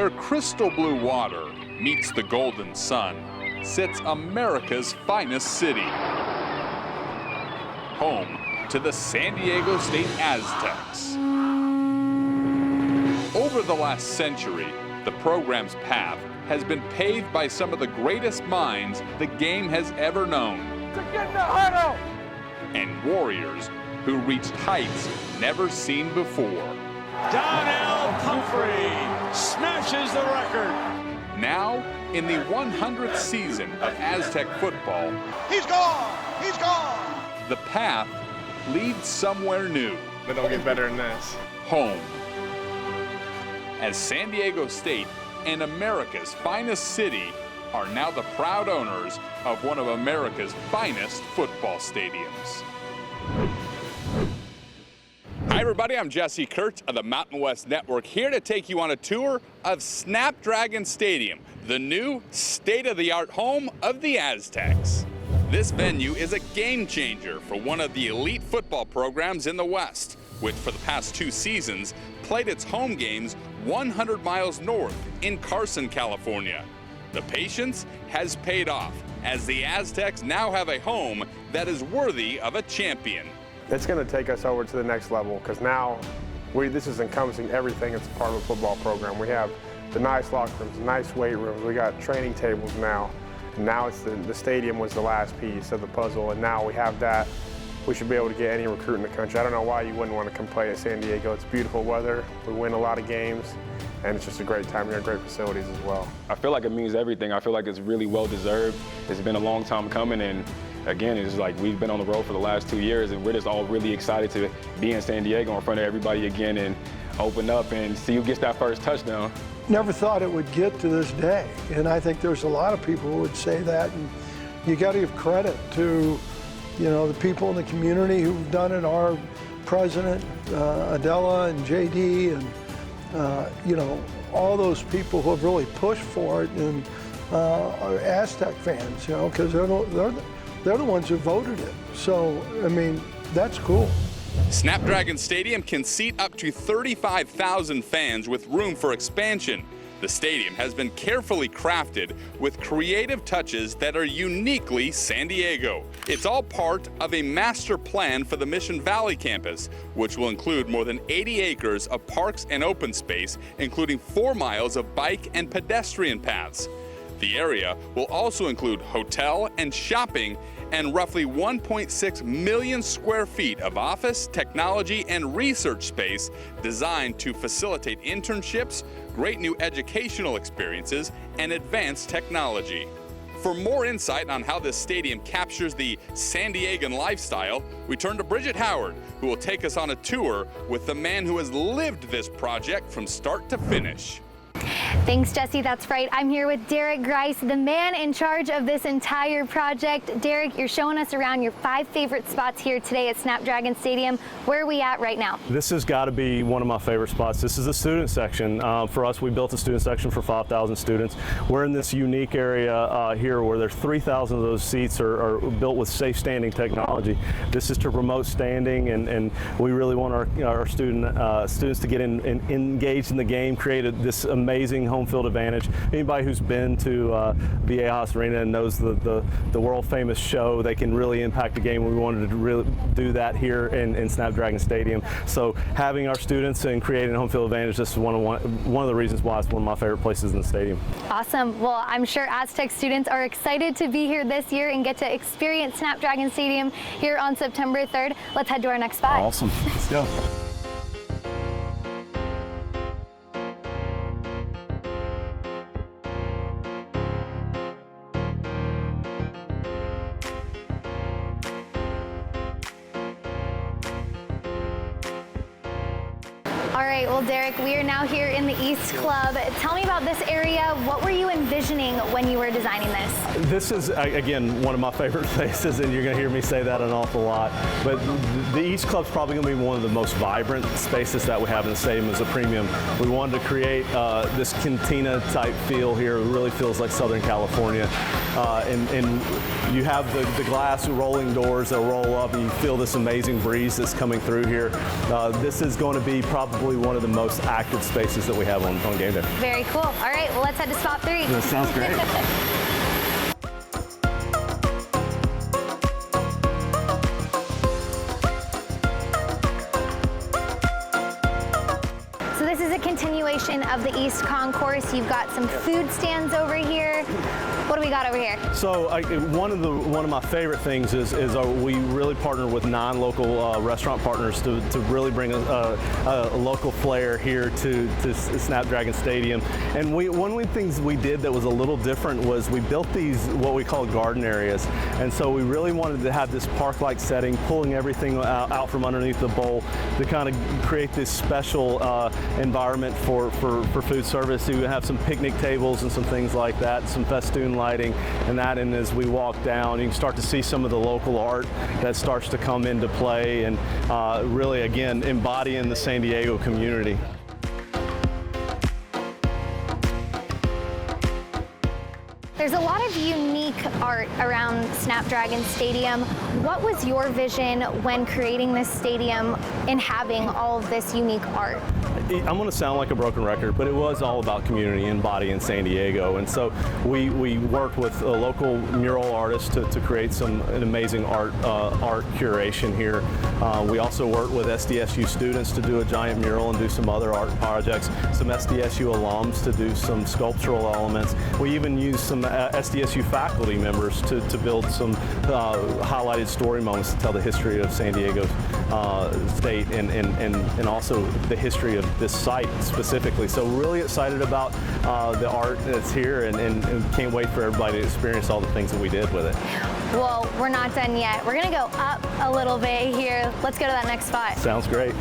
Where crystal blue water meets the golden sun sits America's finest city. Home to the San Diego State Aztecs. Over the last century, the program's path has been paved by some of the greatest minds the game has ever known. Get in the huddle! And warriors who reached heights never seen before. Donnell Pumphrey smashes the record. Now, in the 100th season of Aztec football, He's gone! He's gone! the path leads somewhere new. They don't get better than this. Home. As San Diego State and America's finest city are now the proud owners of one of America's finest football stadiums. Hi everybody, I'm Jesse Kurtz of the Mountain West Network, here to take you on a tour of Snapdragon Stadium, the new state-of-the-art home of the Aztecs. This venue is a game changer for one of the elite football programs in the West, which for the past 2 seasons played its home games 100 miles north in Carson, California. The patience has paid off, as the Aztecs now have a home that is worthy of a champion. It's going to take us over to the next level because now this is encompassing everything that's part of a football program. We have the nice locker rooms, nice weight rooms. We got training tables now. And now it's the stadium was the last piece of the puzzle, and now we have that. We should be able to get any recruit in the country. I don't know why you wouldn't want to come play at San Diego. It's beautiful weather. We win a lot of games, and it's just a great time. We have great facilities as well. I feel like it means everything. I feel like it's really well deserved. It's been a long time coming, and again, it's like we've been on the road for the last 2 years, and we're just all really excited to be in San Diego in front of everybody again and open up and see who gets that first touchdown. Never thought it would get to this day, and I think there's a lot of people who would say that, and you got to give credit to, you know, the people in the community who've done it. Our president, Adela and J.D. and you know, all those people who have really pushed for it, and are Aztec fans, you know, because they're the ones who voted it. So, I mean, that's cool. Snapdragon Stadium can seat up to 35,000 fans with room for expansion. The stadium has been carefully crafted with creative touches that are uniquely San Diego. It's all part of a master plan for the Mission Valley campus, which will include more than 80 acres of parks and open space, including 4 miles of bike and pedestrian paths. The area will also include hotel and shopping and roughly 1.6 million square feet of office, technology, and research space designed to facilitate internships, great new educational experiences, and advanced technology. For more insight on how this stadium captures the San Diegan lifestyle, we turn to Bridget Howard, who will take us on a tour with the man who has lived this project from start to finish. Thanks, Jesse. That's right. I'm here with Derek Grice, the man in charge of this entire project. Derek, you're showing us around your 5 favorite spots here today at Snapdragon Stadium. Where are we at right now? This has got to be one of my favorite spots. This is the student section. For us, we built a student section for 5,000 students. We're in this unique area here where there's 3,000 of those seats are built with safe standing technology. This is to promote standing, and we really want our students to get engaged in the game, create this amazing home field advantage. Anybody who's been to Viejas Arena and knows the world famous show, they can really impact the game. We wanted to really do that here in Snapdragon Stadium. So having our students and creating a home field advantage, this is one of the reasons why it's one of my favorite places in the stadium. Awesome. Well, I'm sure Aztec students are excited to be here this year and get to experience Snapdragon Stadium here on September 3rd. Let's head to our next spot. Awesome. Let's go. All right, well, Derek, we are now here in the East Club. Tell me about this area. What were you envisioning when you were designing this? This is, again, one of my favorite places, and you're going to hear me say that an awful lot. But the East Club's probably going to be one of the most vibrant spaces that we have in the stadium as a premium. We wanted to create this cantina-type feel here. It really feels like Southern California. And you have the glass rolling doors that roll up, and you feel this amazing breeze that's coming through here. This is going to be probably probably one of the most active spaces that we have on game day. Very cool. All right, well, let's head to spot 3. That sounds great. So this is a continuation of the East Concourse. You've got some food stands over here. What do we got over here? So one of my favorite things is we really partner with non-local restaurant partners to really bring a local flair here to Snapdragon Stadium. And one of the things we did that was a little different was we built these what we call garden areas. And so we really wanted to have this park-like setting, pulling everything out from underneath the bowl to kind of create this special environment for food service. You have some picnic tables and some things like that, some festoon lighting and that, and as we walk down you can start to see some of the local art that starts to come into play and really again embodying the San Diego community. There's a lot of unique art around Snapdragon Stadium. What was your vision when creating this stadium and having all of this unique art? I'm going to sound like a broken record, but it was all about community embodying San Diego. And so we worked with a local mural artist to create an amazing art curation here. We also worked with SDSU students to do a giant mural and do some other art projects, some SDSU alums to do some sculptural elements. We even used some SDSU faculty members to build some highlighted story moments to tell the history of San Diego's state and also the history of this site specifically. So really excited about the art that's here and can't wait for everybody to experience all the things that we did with it. Well, we're not done yet. We're gonna go up a little bit here. Let's go to that next spot. Sounds great.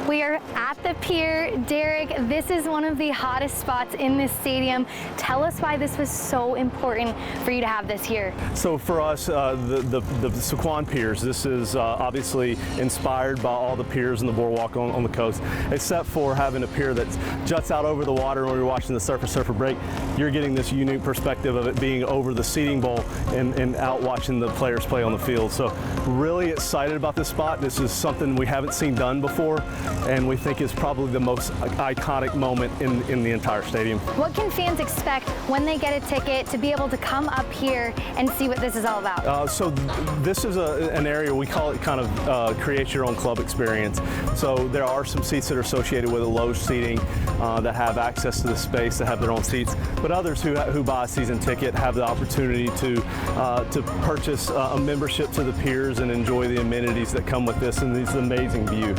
We are at the pier. Derek, this is one of the hottest spots in this stadium. Tell us why this was so important for you to have this here. So for us, the sequon piers, this is obviously inspired by all the piers and the boardwalk on the coast, except for having a pier that juts out over the water. When you're watching the surfer break, you're getting this unique perspective of it being over the seating bowl and out watching the players play on the field. So really excited about this spot. This is something we haven't seen done before, and we think is probably the most iconic moment in the entire stadium. What can fans expect when they get a ticket to be able to come up here and see what this is all about? So this is an area, we call it kind of create your own club experience. So there are some seats that are associated with a low seating that have access to the space, that have their own seats, but others who buy a season ticket have the opportunity to purchase a membership to the piers and enjoy the amenities that come with this and this amazing view.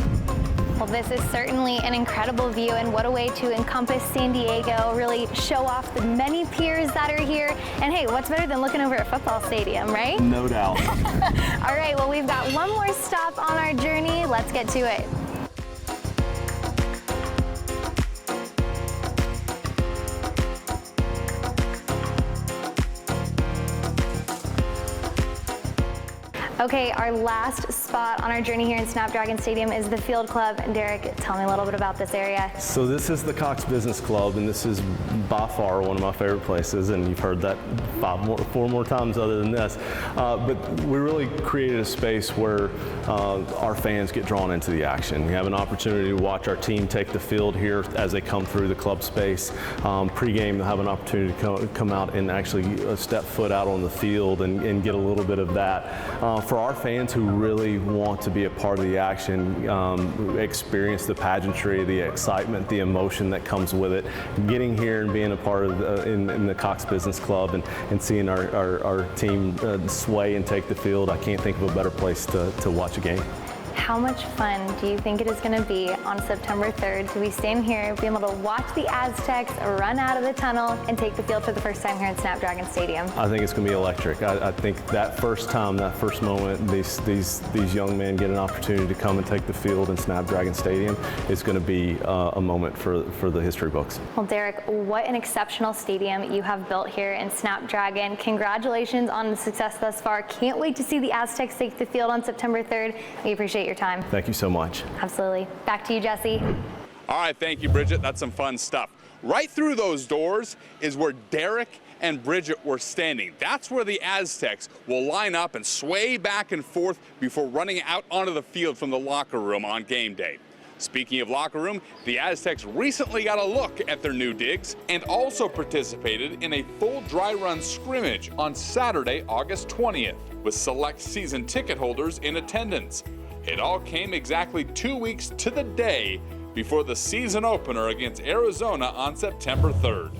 Well, this is certainly an incredible view, and what a way to encompass San Diego, really show off the many piers that are here. And hey, what's better than looking over at football stadium, right? No doubt. All right, well, we've got one more stop on our journey. Let's get to it. Okay, our last spot on our journey here in Snapdragon Stadium is the Field Club. And Derek, tell me a little bit about this area. So this is the Cox Business Club, and this is by far one of my favorite places, and you've heard that four more times other than this. But we really created a space where our fans get drawn into the action. We have an opportunity to watch our team take the field here as they come through the club space. Pre-game, they'll have an opportunity to come out and actually step foot out on the field and get a little bit of that. For our fans who really want to be a part of the action, experience the pageantry, the excitement, the emotion that comes with it, getting here and being a part of in the Cox Business Club and seeing our team sway and take the field, I can't think of a better place to watch a game. How much fun do you think it is going to be on September 3rd to be standing here, be able to watch the Aztecs run out of the tunnel and take the field for the first time here in Snapdragon Stadium? I think it's going to be electric. I think that first time, that first moment, these young men get an opportunity to come and take the field in Snapdragon Stadium is going to be a moment for the history books. Well, Derek, what an exceptional stadium you have built here in Snapdragon. Congratulations on the success thus far. Can't wait to see the Aztecs take the field on September 3rd. We appreciate your time. Thank you so much. Absolutely. Back to you, Jesse. All right, thank you, Bridget. That's some fun stuff. Right through those doors is where Derek and Bridget were standing. That's where the Aztecs will line up and sway back and forth before running out onto the field from the locker room on game day. Speaking of locker room, the Aztecs recently got a look at their new digs and also participated in a full dry run scrimmage on Saturday, August 20th, with select season ticket holders in attendance. It all came exactly 2 weeks to the day before the season opener against Arizona on September 3rd.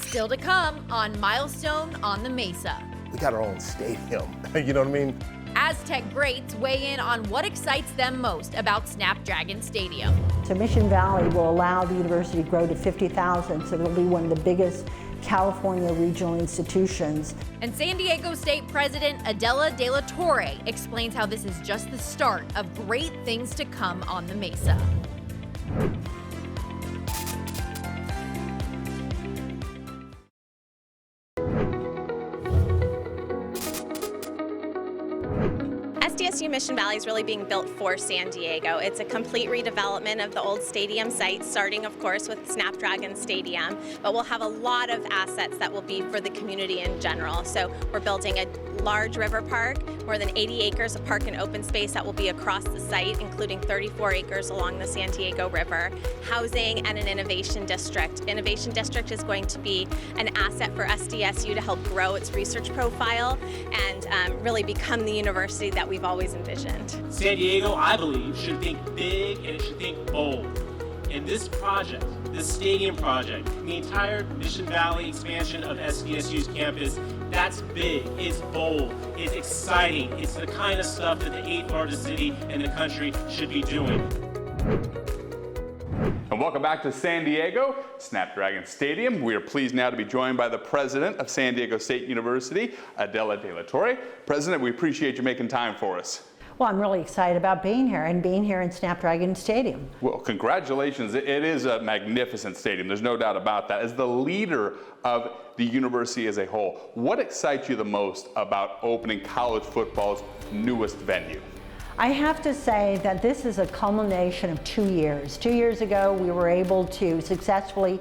Still to come on Milestone on the Mesa. We got our own stadium, you know what I mean? Aztec greats weigh in on what excites them most about Snapdragon Stadium. So Mission Valley will allow the university to grow to 50,000, so it'll be one of the biggest California regional institutions. And San Diego State President Adela de la Torre explains how this is just the start of great things to come on the Mesa. SDSU Mission Valley is really being built for San Diego. It's a complete redevelopment of the old stadium site, starting of course with Snapdragon Stadium, but we'll have a lot of assets that will be for the community in general. So we're building a large river park, more than 80 acres of park and open space that will be across the site, including 34 acres along the San Diego River, housing, and an innovation district. Innovation district is going to be an asset for SDSU to help grow its research profile and really become the university that we've always envisioned. San Diego, I believe, should think big and it should think bold. And this project, this stadium project, the entire Mission Valley expansion of SDSU's campus, that's big, it's bold, it's exciting, it's the kind of stuff that the 8th largest city in the country should be doing. And welcome back to San Diego, Snapdragon Stadium. We are pleased now to be joined by the president of San Diego State University, Adela de la Torre. President, we appreciate you making time for us. Well, I'm really excited about being here and being here in Snapdragon Stadium. Well, congratulations. It is a magnificent stadium. There's no doubt about that. As the leader of the university as a whole, what excites you the most about opening college football's newest venue? I have to say that this is a culmination of 2 years. 2 years ago, we were able to successfully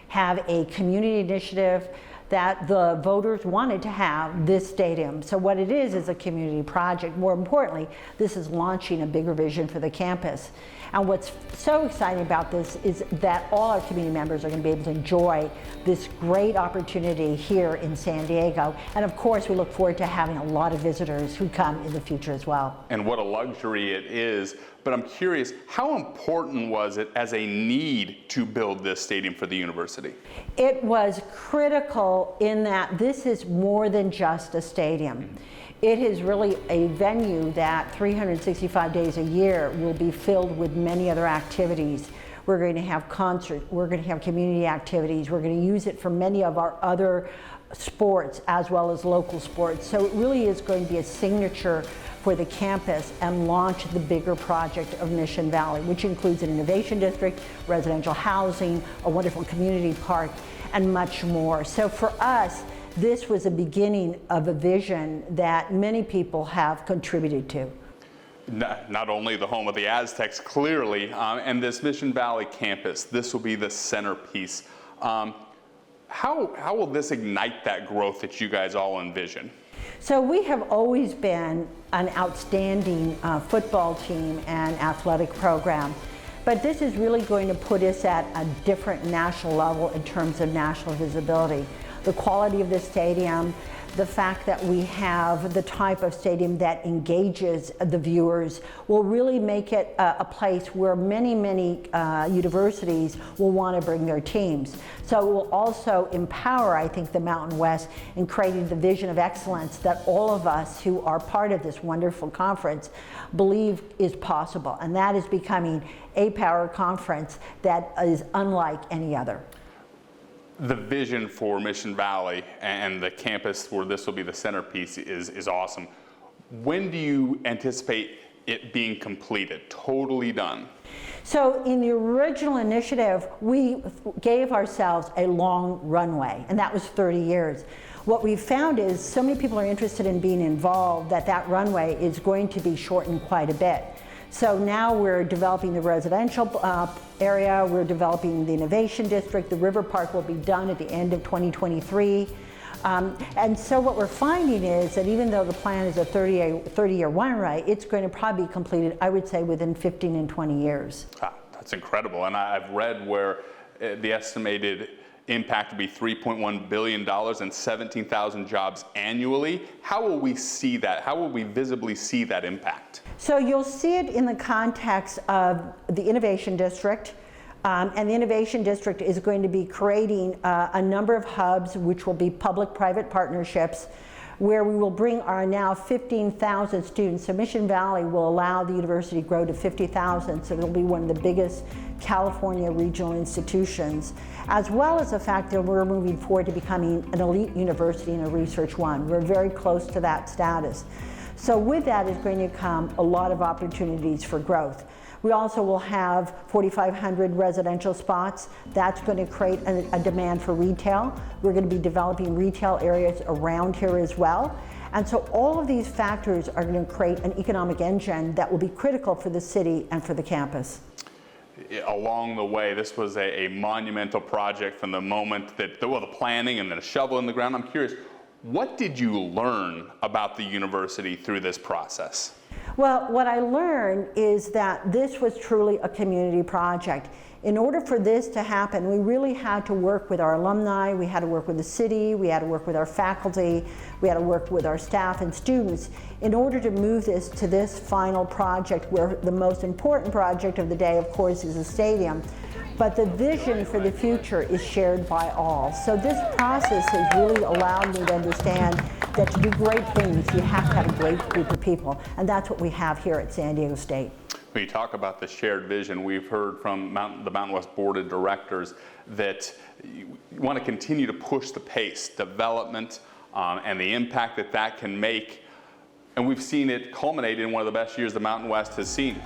have a community initiative that the voters wanted to have this stadium. So what it is a community project. More importantly, this is launching a bigger vision for the campus. And what's so exciting about this is that all our community members are going to be able to enjoy this great opportunity here in San Diego. And of course, we look forward to having a lot of visitors who come in the future as well. And what a luxury it is. But I'm curious, how important was it as a need to build this stadium for the university? It was critical in that this is more than just a stadium. It is really a venue that 365 days a year will be filled with many other activities. We're going to have concerts, we're going to have community activities, we're going to use it for many of our other sports as well as local sports. So it really is going to be a signature for the campus and launch the bigger project of Mission Valley, which includes an innovation district, residential housing, a wonderful community park, and much more. So for us, this was a beginning of a vision that many people have contributed to. Not only the home of the Aztecs, clearly, and this Mission Valley campus, this will be the centerpiece. How will this ignite that growth that you guys all envision? So we have always been an outstanding football team and athletic program, but this is really going to put us at a different national level in terms of national visibility. The quality of the stadium, the fact that we have the type of stadium that engages the viewers will really make it a place where many universities will want to bring their teams. So it will also empower, I think, the Mountain West in creating the vision of excellence that all of us who are part of this wonderful conference believe is possible. And that is becoming a power conference that is unlike any other. The vision for Mission Valley and the campus where this will be the centerpiece is awesome. When do you anticipate it being completed, totally done? So in the original initiative, we gave ourselves a long runway, and that was 30 years. What we've found is so many people are interested in being involved that that runway is going to be shortened quite a bit. So now we're developing the residential area, we're developing the innovation district, the river park will be done at the end of 2023. And so what we're finding is that even though the plan is a 30-year runway, it's going to probably be completed, I would say, within 15 and 20 years. Ah, that's incredible. And I've read where the estimated impact will be $3.1 billion and 17,000 jobs annually. How will we see that? How will we visibly see that impact? So you'll see it in the context of the Innovation District. And the Innovation District is going to be creating a number of hubs, which will be public-private partnerships, where we will bring our now 15,000 students. So Mission Valley will allow the university to grow to 50,000, so it'll be one of the biggest California regional institutions, as well as the fact that we're moving forward to becoming an elite university and a Research One. We're very close to that status. So with that is going to come a lot of opportunities for growth. We also will have 4,500 residential spots. That's going to create a demand for retail. We're going to be developing retail areas around here as well. And so all of these factors are going to create an economic engine that will be critical for the city and for the campus. Along the way, this was a monumental project from the moment that, the planning and then a shovel in the ground. I'm curious, what did you learn about the university through this process? Well, what I learned is that this was truly a community project. In order for this to happen, we really had to work with our alumni, we had to work with the city, we had to work with our faculty, we had to work with our staff and students in order to move this to this final project, where the most important project of the day, of course, is the stadium. But the vision for the future is shared by all. So this process has really allowed me to understand that to do great things, you have to have a great group of people. And that's what we have here at San Diego State. When you talk about the shared vision, we've heard from the Mountain West Board of Directors that you want to continue to push the pace, development, and the impact that that can make. And we've seen it culminate in one of the best years the Mountain West has seen.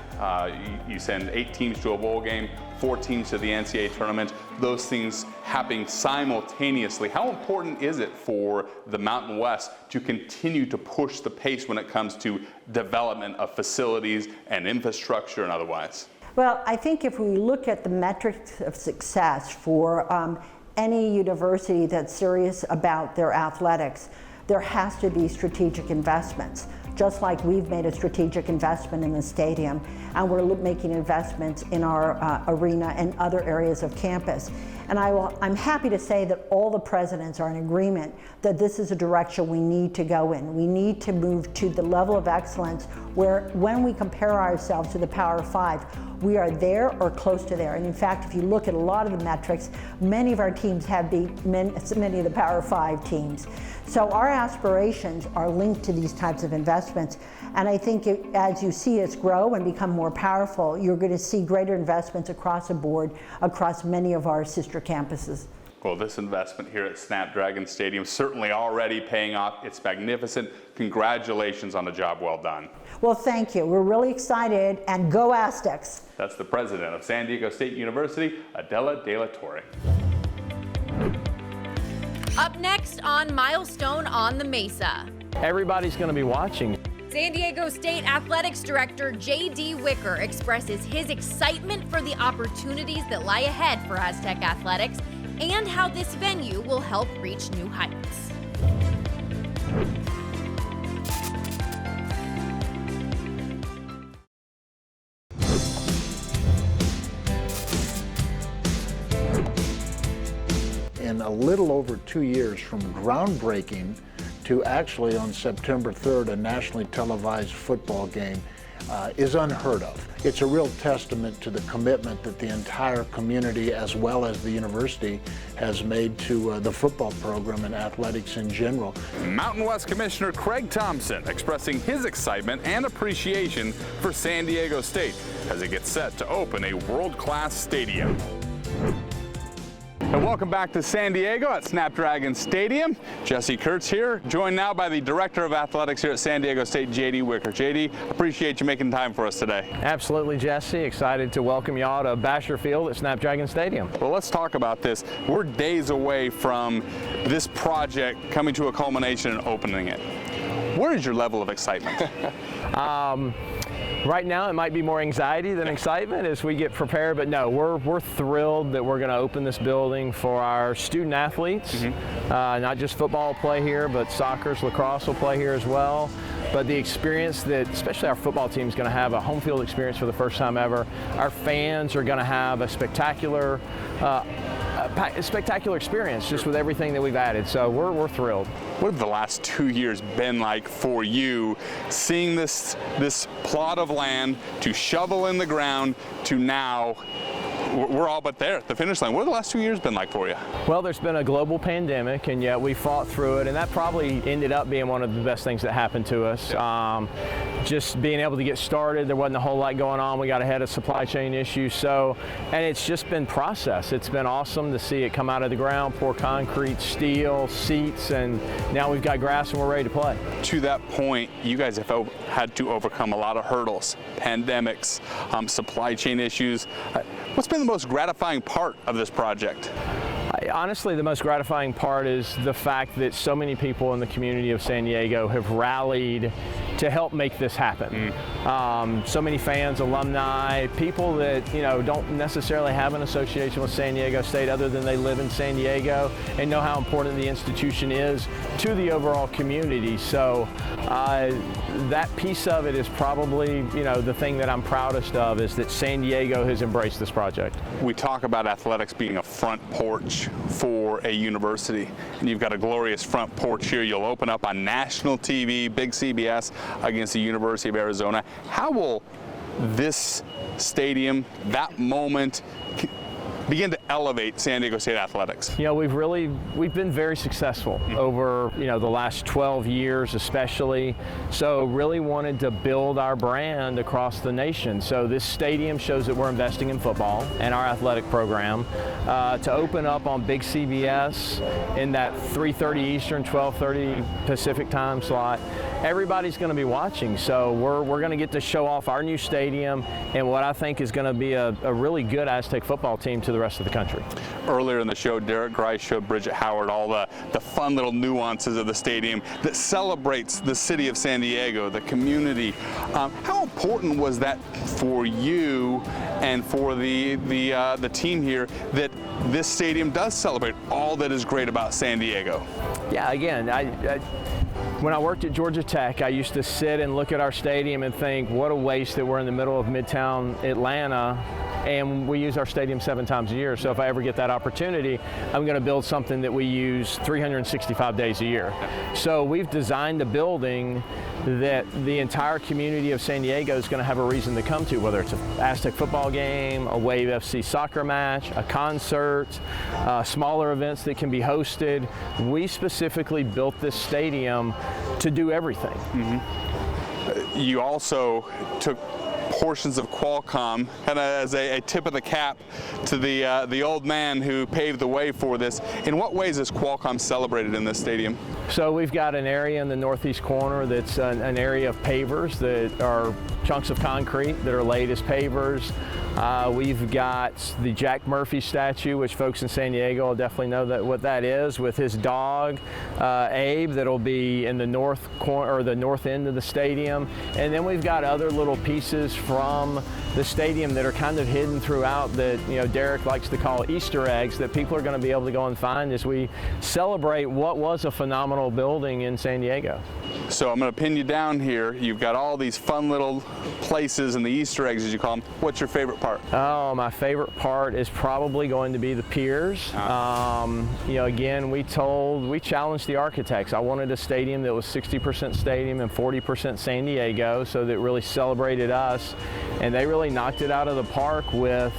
You send 8 teams to a bowl game, 4 teams to the NCAA tournament, those things happening simultaneously. How important is it for the Mountain West to continue to push the pace when it comes to development of facilities and infrastructure and otherwise? Well, I think if we look at the metrics of success for any university that's serious about their athletics, there has to be strategic investments. Just like we've made a strategic investment in the stadium, and we're making investments in our arena and other areas of campus. And I'm happy to say that all the presidents are in agreement that this is a direction we need to go in. We need to move to the level of excellence where, when we compare ourselves to the Power Five, we are there or close to there. And in fact, if you look at a lot of the metrics, many of our teams have beat many of the Power Five teams. So our aspirations are linked to these types of investments. And I think as you see us grow and become more powerful, you're going to see greater investments across the board, across many of our sister campuses. Well, this investment here at Snapdragon Stadium certainly already paying off. It's magnificent. Congratulations on a job well done. Well, thank you. We're really excited, and go Aztecs. That's the president of San Diego State University, Adela de la Torre. Up next on Milestone on the Mesa. Everybody's going to be watching. San Diego State Athletics Director J.D. Wicker expresses his excitement for the opportunities that lie ahead for Aztec athletics and how this venue will help reach new heights. In a little over 2 years from groundbreaking to actually on September 3rd, a nationally televised football game is unheard of. It's a real testament to the commitment that the entire community as well as the university has made to the football program and athletics in general. Mountain West Commissioner Craig Thompson expressing his excitement and appreciation for San Diego State as it gets set to open a world-class stadium. And welcome back to San Diego at Snapdragon Stadium. Jesse Kurtz here, joined now by the Director of Athletics here at San Diego State, J.D. Wicker. J.D., appreciate you making time for us today. Absolutely, Jesse. Excited to welcome y'all to Basher Field at Snapdragon Stadium. Well, let's talk about this. We're days away from this project coming to a culmination and opening it. Where is your level of excitement? Right now, it might be more anxiety than excitement as we get prepared, but no, we're thrilled that we're going to open this building for our student athletes. Not just football will play here, but soccer, lacrosse will play here as well. But the experience that, especially our football team, is going to have a home field experience for the first time ever. Our fans are going to have a spectacular experience just with everything that we've added. So we're thrilled. What have the last 2 years been like for you, seeing this plot of land to shovel in the ground to now we're all but there at the finish line? What have the last 2 years been like for you? Well, there's been a global pandemic, and yet we fought through it, and that probably ended up being one of the best things that happened to us. Just being able to get started, there wasn't a whole lot going on. We got ahead of supply chain issues, and it's just been process. It's been awesome to see it come out of the ground, pour concrete, steel, seats, and now we've got grass and we're ready to play. To that point, you guys have had to overcome a lot of hurdles, pandemics, supply chain issues. What's been the most gratifying part of this project? Honestly, the most gratifying part is the fact that so many people in the community of San Diego have rallied to help make this happen. So many fans, alumni, people that don't necessarily have an association with San Diego State other than they live in San Diego and know how important the institution is to the overall community. So that piece of it is probably the thing that I'm proudest of, is that San Diego has embraced this project. We talk about athletics being a front porch for a university, and you've got a glorious front porch here. You'll open up on national TV, big CBS, against the University of Arizona. How will this stadium, that moment, begin to elevate San Diego State athletics? We've been very successful over the last 12 years especially, so really wanted to build our brand across the nation. So this stadium shows that we're investing in football and our athletic program. To open up on big CBS in that 3:30 Eastern, 12:30 Pacific time slot, everybody's going to be watching. So we're going to get to show off our new stadium and what I think is going to be a really good Aztec football team to the rest of the country. Earlier in the show, Grice showed Bridget all the fun little nuances of the stadium that celebrates the city of San Diego, the community. How important was that for you and for the team here, that this stadium does celebrate all that is great about San Diego? Yeah, again, when I worked at Georgia Tech, I used to sit and look at our stadium and think, what a waste that we're in the middle of Midtown Atlanta, and we use our stadium 7 times a year. So if I ever get that opportunity, I'm going to build something that we use 365 days a year. So we've designed a building that the entire community of San Diego is going to have a reason to come to, whether it's an Aztec football game, a Wave FC soccer match, a concert, smaller events that can be hosted. We specifically built this stadium to do everything. You also took portions of Qualcomm kind of as a tip of the cap to the old man who paved the way for this. In what ways is Qualcomm celebrated in this stadium? So we've got an area in the northeast corner that's an area of pavers that are chunks of concrete that are laid as pavers. We've got the Jack Murphy statue, which folks in San Diego will definitely know what that is, with his dog, Abe, that'll be in the north corner or the north end of the stadium. And then we've got other little pieces from the stadium that are kind of hidden throughout that, Derek likes to call Easter eggs that people are going to be able to go and find as we celebrate what was a phenomenal building in San Diego. So I'm going to pin you down here. You've got all these fun little places and the Easter eggs, as you call them. What's your favorite part? Oh, my favorite part is probably going to be the piers. You know, again, we challenged the architects. I wanted a stadium that was 60% stadium and 40% San Diego, so that it really celebrated us. And they really knocked it out of the park with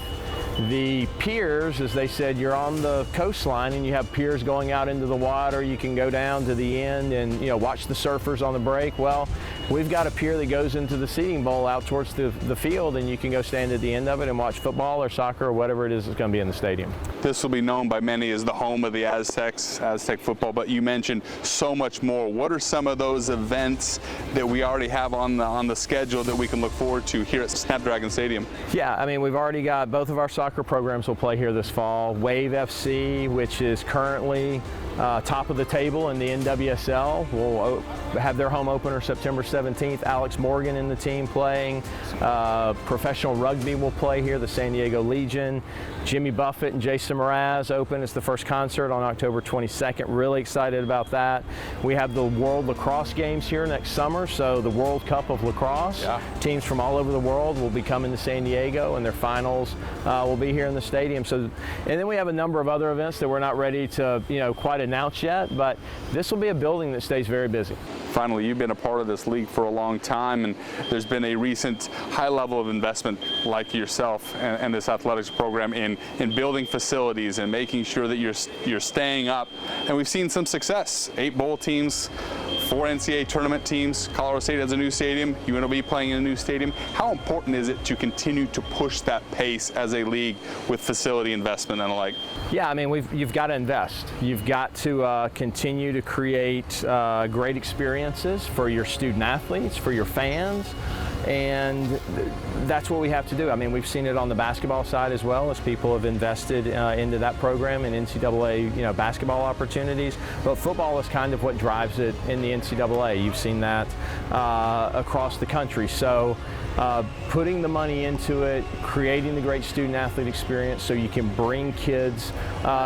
the piers. As they said, you're on the coastline and you have piers going out into the water. You can go down to the end and, you know, watch the surfers on the break. Well, we've got a pier that goes into the seating bowl out towards the field, and you can go stand at the end of it and watch football or soccer or whatever it is that's going to be in the stadium. This will be known by many as the home of the Aztecs, Aztec football, but you mentioned so much more. What are some of those events that we already have on the schedule that we can look forward to here at Snapdragon Stadium? Yeah, I mean, we've already got both of our soccer programs will play here this fall. Wave FC, which is currently top of the table in the NWSL, will have their home opener September 17th. Alex Morgan and the team playing. Professional rugby will play here, the San Diego Legion. Jimmy Buffett and Jason Mraz open. It's the first concert on October 22nd. Really excited about that. We have the World Lacrosse Games here next summer, so the World Cup of Lacrosse. Yeah. Teams from all over the world will be coming to San Diego, and their finals will be here in the stadium. So, and then we have a number of other events that we're not ready to, you know, quite announce yet, but this will be a building that stays very busy. Finally, you've been a part of this league for a long time, and there's been a recent high level of investment like yourself and this athletics program in building facilities and making sure that you're staying up. And we've seen some success. 8 bowl teams, 4 NCAA tournament teams. Colorado State has a new stadium. UNLV playing in a new stadium. How important is it to continue to push that pace as a league with facility investment and the like? Yeah, I mean, you've got to invest. You've got to continue to create great experiences for your student athletes, for your fans, and that's what we have to do. I mean, we've seen it on the basketball side as well, as people have invested into that program and NCAA, you know, basketball opportunities. But football is kind of what drives it in the NCAA. You've seen that across the country. So putting the money into it, creating the great student athlete experience, so you can bring kids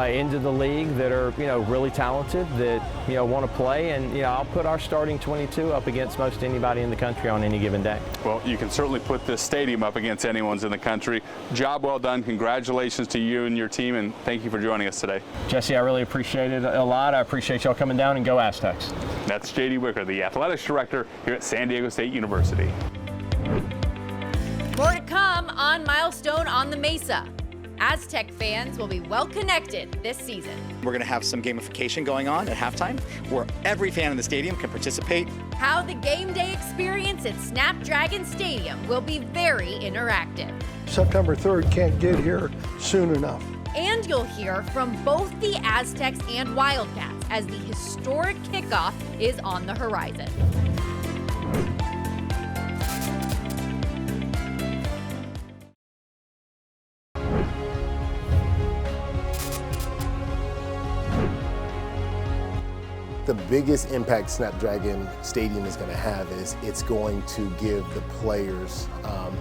into the league that are, you know, really talented, that, you know, want to play. And, you know, I'll put our starting 22 up against most anybody in the country on any given day. Well, you can certainly put this stadium up against anyone's in the country. Job well done. Congratulations to you and your team, and thank you for joining us today. Jesse, I really appreciate it a lot. I appreciate y'all coming down, and go Aztecs. That's J.D. Wicker, the athletics director here at San Diego State University. More to come on Milestone on the Mesa. Aztec fans will be well connected this season. We're going to have some gamification going on at halftime where every fan in the stadium can participate. How the game day experience at Snapdragon Stadium will be very interactive. September 3rd can't get here soon enough. And you'll hear from both the Aztecs and Wildcats as the historic kickoff is on the horizon. The biggest impact Snapdragon Stadium is going to have is it's going to give the players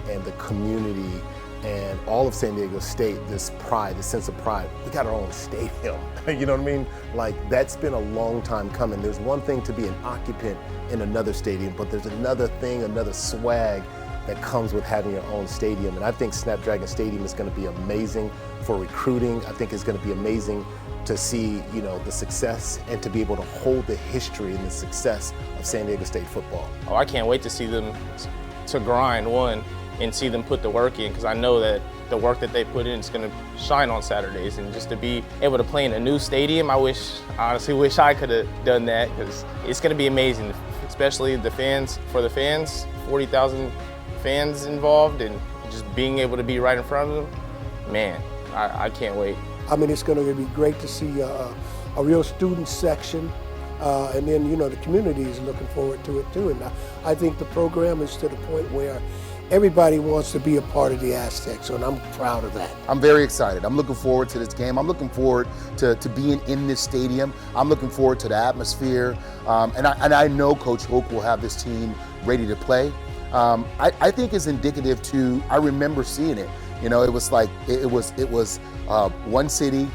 and the community and all of San Diego State this pride, this sense of pride. We got our own stadium. You know what I mean? Like, that's been a long time coming. There's one thing to be an occupant in another stadium, but there's another thing, another swag that comes with having your own stadium. And I think Snapdragon Stadium is going to be amazing for recruiting. I think it's going to be amazing to see, you know, the success and to be able to hold the history and the success of San Diego State football. Oh, I can't wait to see them to grind one and see them put the work in, because I know that the work that they put in is going to shine on Saturdays. And just to be able to play in a new stadium, I honestly wish I could have done that, because it's going to be amazing, especially the fans. For the fans, 40,000 fans involved, and just being able to be right in front of them, man, I can't wait. I mean, it's going to be great to see a real student section, and then, you know, the community is looking forward to it too. And I think the program is to the point where everybody wants to be a part of the Aztecs, and I'm proud of that. I'm very excited. I'm looking forward to this game. I'm looking forward to being in this stadium. I'm looking forward to the atmosphere, and I know Coach Hoke will have this team ready to play. I think it's indicative to, I remember seeing it. You know, it was like, it was one city,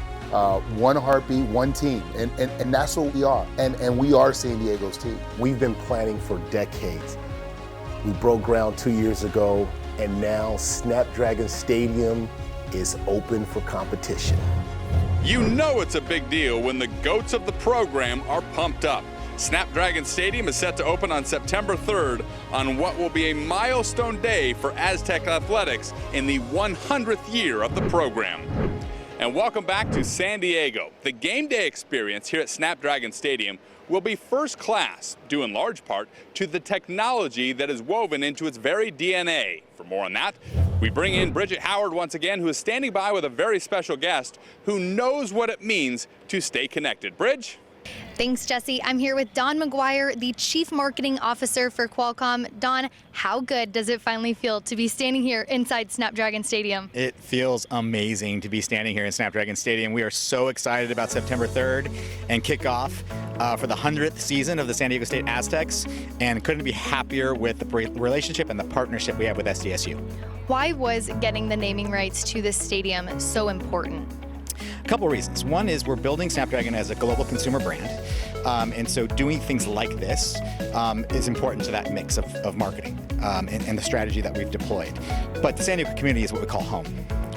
one heartbeat, one team, and that's what we are. And we are San Diego's team. We've been planning for decades. We broke ground 2 years ago, and now Snapdragon Stadium is open for competition. You know it's a big deal when the GOATs of the program are pumped up. Snapdragon Stadium is set to open on September 3rd on what will be a milestone day for Aztec athletics in the 100th year of the program. And welcome back to San Diego. The game day experience here at Snapdragon Stadium will be first class, due in large part to the technology that is woven into its very DNA. For more on that, we bring in Bridget Howard once again, who is standing by with a very special guest who knows what it means to stay connected. Bridge? Thanks, Jesse. I'm here with Don McGuire, the Chief Marketing Officer for Qualcomm. Don, how good does it finally feel to be standing here inside Snapdragon Stadium? It feels amazing to be standing here in Snapdragon Stadium. We are so excited about September 3rd and kickoff for the 100th season of the San Diego State Aztecs, and couldn't be happier with the relationship and the partnership we have with SDSU. Why was getting the naming rights to this stadium so important? A couple reasons. One is we're building Snapdragon as a global consumer brand, and so doing things like this is important to that mix of marketing and the strategy that we've deployed. But the San Diego community is what we call home.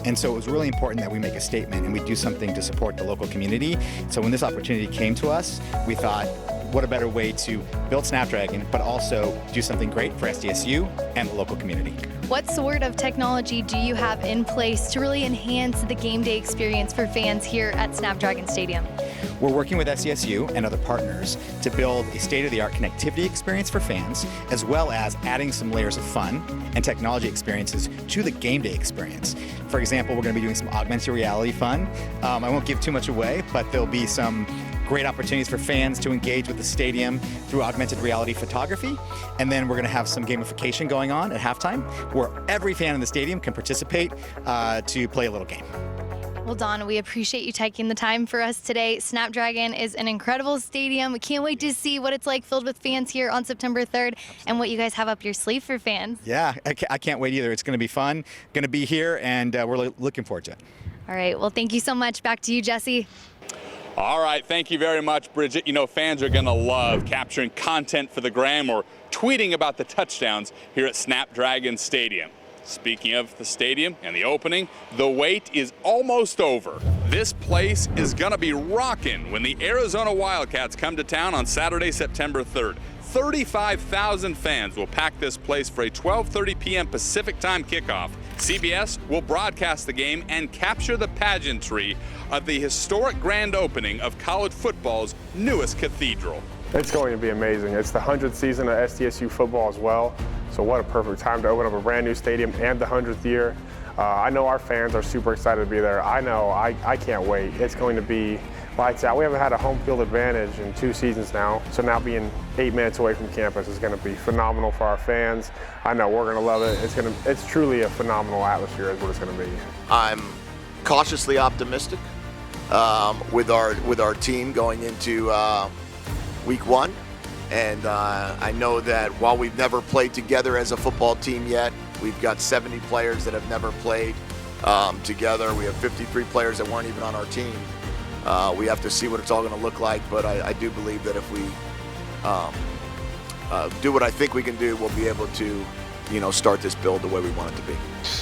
And so it was really important that we make a statement and we do something to support the local community. So when this opportunity came to us, we thought, what a better way to build Snapdragon, but also do something great for SDSU and the local community. What sort of technology do you have in place to really enhance the game day experience for fans here at Snapdragon Stadium? We're working with SDSU and other partners to build a state-of-the-art connectivity experience for fans, as well as adding some layers of fun and technology experiences to the game day experience. For example, we're going to be doing some augmented reality fun. I won't give too much away, but there'll be some great opportunities for fans to engage with the stadium through augmented reality photography. And then we're going to have some gamification going on at halftime where every fan in the stadium can participate to play a little game. Well, Don, we appreciate you taking the time for us today. Snapdragon is an incredible stadium. We can't wait to see what it's like filled with fans here on September 3rd and what you guys have up your sleeve for fans. Yeah, I can't wait either. It's going to be fun, going to be here, and we're looking forward to it. All right, well, thank you so much. Back to you, Jesse. All right, thank you very much, Bridget. You know, fans are going to love capturing content for the gram or tweeting about the touchdowns here at Snapdragon Stadium. Speaking of the stadium and the opening, the wait is almost over. This place is going to be rocking when the Arizona Wildcats come to town on Saturday, September 3rd. 35,000 fans will pack this place for a 12:30 p.m. Pacific time kickoff. CBS will broadcast the game and capture the pageantry of the historic grand opening of college football's newest cathedral. It's going to be amazing. It's the 100th season of SDSU football as well, so what a perfect time to open up a brand new stadium and the 100th year. I know our fans are super excited to be there. I know I can't wait. It's going to be lights out. We haven't had a home field advantage in 2 seasons now, so now being 8 minutes away from campus is going to be phenomenal for our fans. I know we're going to love it. It's truly a phenomenal atmosphere is what it's going to be. I'm cautiously optimistic with our team going into week 1, and I know that while we've never played together as a football team yet, we've got 70 players that have never played together. We have 53 players that weren't even on our team. We have to see what it's all going to look like, but I do believe that if we do what I think we can do, we'll be able to, start this build the way we want it to be.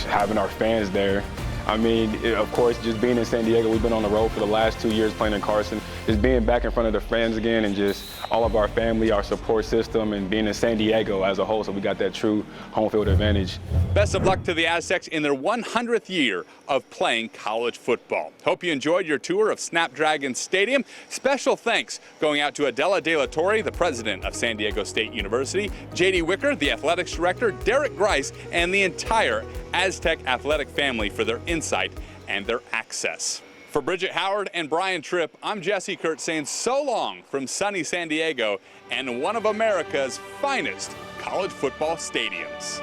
Having our fans there, I mean, of course, just being in San Diego, we've been on the road for the last 2 years playing in Carson. Just being back in front of the fans again and just all of our family, our support system, and being in San Diego as a whole, so we got that true home field advantage. Best of luck to the Aztecs in their 100th year of playing college football. Hope you enjoyed your tour of Snapdragon Stadium. Special thanks going out to Adela de la Torre, the president of San Diego State University, J.D. Wicker, the athletics director, Director Grice, and the entire Aztec athletic family for their insight and their access. For Bridget Howard and Brian Tripp, I'm Jesse Kurtz saying so long from sunny San Diego and one of America's finest college football stadiums.